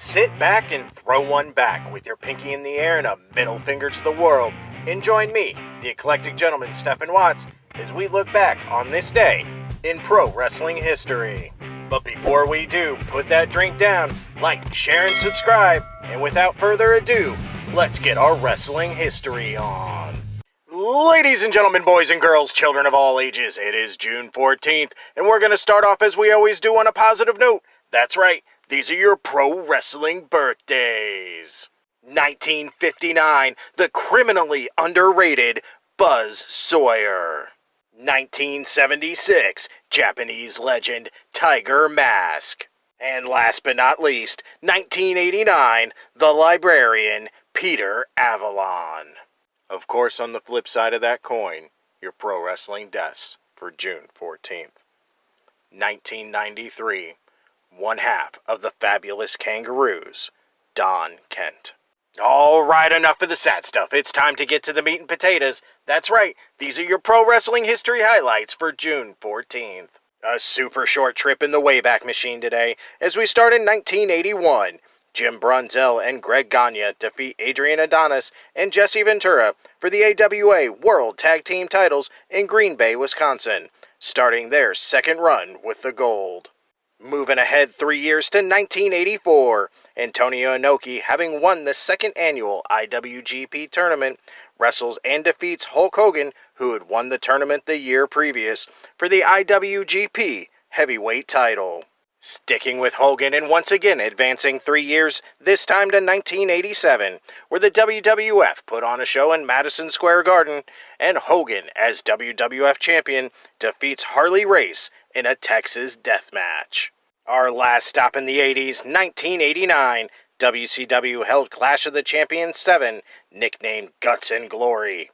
Sit back and throw one back with your pinky in the air and a middle finger to the world and join me, the eclectic gentleman Stephen Watts, as we look back on this day in pro wrestling history. But before we do, put that drink down, like, share, and subscribe, and without further ado, let's get our wrestling history on. Ladies and gentlemen, boys and girls, children of all ages, it is June 14th, and we're going to start off as we always do on a positive note. That's right, these are your pro wrestling birthdays. 1959, the criminally underrated Buzz Sawyer. 1976, Japanese legend Tiger Mask. And last but not least, 1989, the librarian Peter Avalon. Of course, on the flip side of that coin, your pro wrestling deaths for June 14th. 1993, one half of the Fabulous Kangaroos, Don Kent. All right, enough of the sad stuff. It's time to get to the meat and potatoes. That's right, these are your pro wrestling history highlights for June 14th. A super short trip in the Wayback Machine today, as we start in 1981. Jim Brunzell and Greg Gagne defeat Adrian Adonis and Jesse Ventura for the AWA World Tag Team titles in Green Bay, Wisconsin, starting their second run with the gold. Moving ahead 3 years to 1984, Antonio Inoki, having won the second annual IWGP tournament, wrestles and defeats Hulk Hogan, who had won the tournament the year previous, for the IWGP heavyweight title. Sticking with Hogan and once again advancing 3 years, this time to 1987, where the WWF put on a show in Madison Square Garden, and Hogan, as WWF champion, defeats Harley Race in a Texas death match. Our last stop in the 80s, 1989, WCW held Clash of the Champions 7, nicknamed Guts and Glory,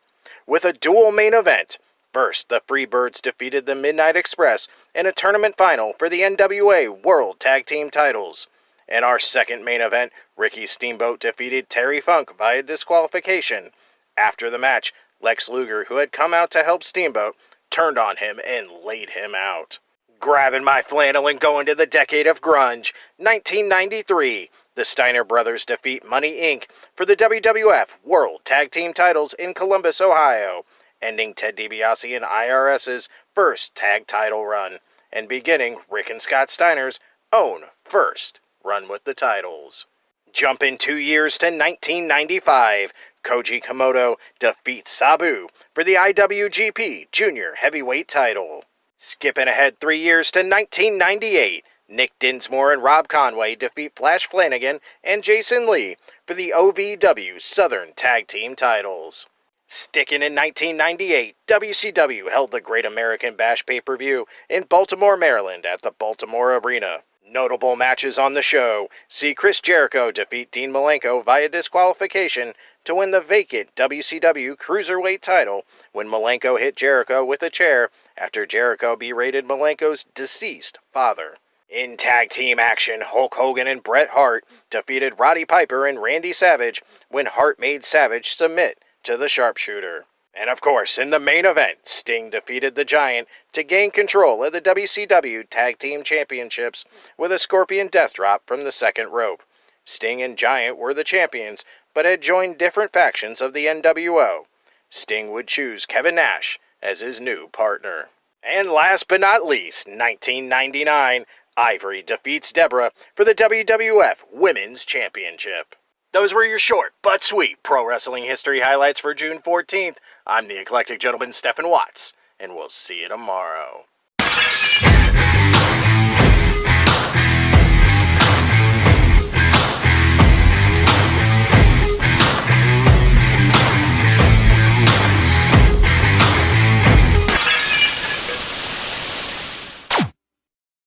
with a dual main event. First, the Freebirds defeated the Midnight Express in a tournament final for the NWA World Tag Team titles. In our second main event, Ricky Steamboat defeated Terry Funk via disqualification. After the match, Lex Luger, who had come out to help Steamboat, turned on him and laid him out. Grabbing my flannel and going to the decade of grunge, 1993, the Steiner Brothers defeat Money Inc. for the WWF World Tag Team titles in Columbus, Ohio, ending Ted DiBiase and IRS's first tag title run, and beginning Rick and Scott Steiner's own first run with the titles. Jumping 2 years to 1995, Koji Komodo defeats Sabu for the IWGP Junior Heavyweight title. Skipping ahead 3 years to 1998, Nick Dinsmore and Rob Conway defeat Flash Flanagan and Jason Lee for the OVW Southern Tag Team titles. Sticking in 1998, WCW held the Great American Bash pay-per-view in Baltimore, Maryland at the Baltimore Arena. Notable matches on the show see Chris Jericho defeat Dean Malenko via disqualification to win the vacant WCW Cruiserweight title when Malenko hit Jericho with a chair after Jericho berated Malenko's deceased father. In tag team action, Hulk Hogan and Bret Hart defeated Roddy Piper and Randy Savage when Hart made Savage submit to the sharpshooter. And of course, in the main event, Sting defeated the Giant to gain control of the WCW Tag Team Championships with a Scorpion Death Drop from the second rope. Sting and Giant were the champions, but had joined different factions of the NWO. Sting would choose Kevin Nash as his new partner. And last but not least, 1999, Ivory defeats Deborah for the WWF Women's Championship. Those were your short but sweet pro wrestling history highlights for June 14th. I'm the eclectic gentleman Stephen Watts, and we'll see you tomorrow.